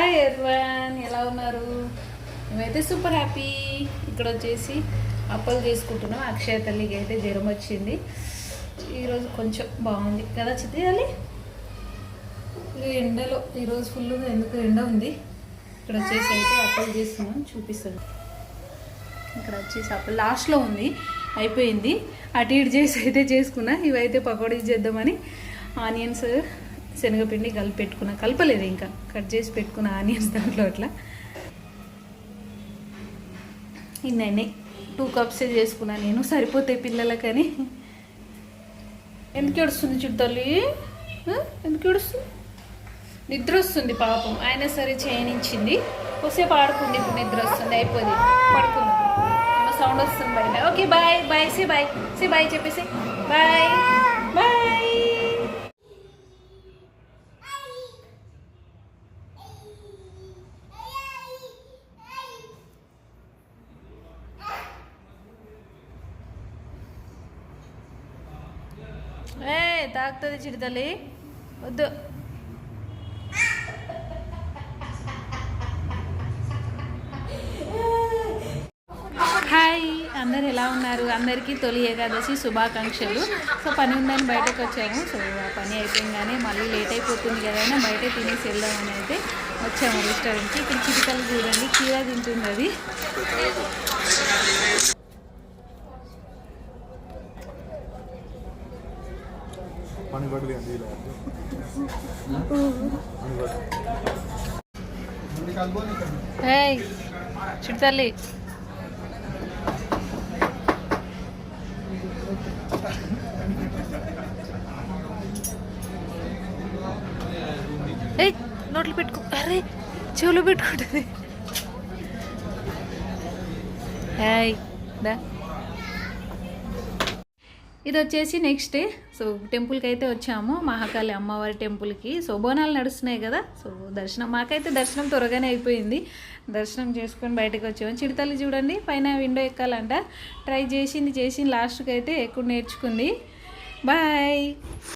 Hi everyone, ఎలా ఉన్నారు? మేమైతే సూపర్ హ్యాపీ. ఇక్కడ వచ్చేసి అప్పలు చేసుకుంటున్నాం. అక్షయ తల్లికి అయితే జ్వరం వచ్చింది. ఈరోజు కొంచెం బాగుంది కదా చిత్రాలి. ఎండలో ఈరోజు ఫుల్గా ఎందుకు ఎండ ఉంది. ఇక్కడ వచ్చేసి అయితే అప్పలు చేస్తున్నాం, చూపిస్తాను. ఇక్కడ వచ్చేసి అప్పలు లాస్ట్లో ఉంది, అయిపోయింది. అటు ఇటు చేసి అయితే చేసుకున్నా. ఇవైతే పకోడీ చేద్దామని ఆనియన్స్ శనగపిండి కలిపి పెట్టుకున్నా. కలపలేదు, ఇంకా కట్ చేసి పెట్టుకున్న ఆనియన్స్ దాంట్లో అట్లా. ఇన్ని 2 కప్స్ చేసుకున్నా నేను, సరిపోతాయి పిల్లలకని. ఎందుకు ఏడుస్తుంది చుట్టాలి? ఎందుకు ఏడుస్తుంది? నిద్ర వస్తుంది పాపం. అయినా సరే చేయనిచ్చింది. కొద్దిసేపు ఆడుకుంది, ఇప్పుడు నిద్ర వస్తుంది. అయిపోయింది, పడుకుంది. సౌండ్ వస్తుంది బయట. Okay bye bye, say bye చెప్పేసి బాయ్ బాయ్. తాగుతుంది చిడతల్లి, వద్దు. హాయ్, అందరు ఎలా ఉన్నారు? అందరికీ తొలి ఏకాదశి శుభాకాంక్షలు. సో పని ఉందని బయటకు వచ్చాము. సో ఆ పని అయిపోయింగానే మళ్ళీ లేట్ అయిపోతుంది కదా, బయట తినేసి వెళ్దామని అయితే వచ్చాము రెస్టారెంట్కి. ఇక్కడ చిటికలు చూడండి, కీరా తింటుంది అది. చిట్తల్లి నోట్లు పెట్టుకో. అరే చెవులు పెట్టుకుంటుంది. ఇది వచ్చేసి నెక్స్ట్ డే. సో టెంపుల్కి అయితే వచ్చాము, మహాకాళి అమ్మవారి టెంపుల్కి. సో బోనాలు నడుస్తున్నాయి కదా, సో దర్శనం మాకైతే దర్శనం త్వరగానే అయిపోయింది. దర్శనం చేసుకొని బయటకు వచ్చాము. చిడతల్లి చూడండి, పైన విండో ఎక్కాలంట. ట్రై చేసింది లాస్ట్కి అయితే ఎక్కువ నేర్చుకుంది. బాయ్.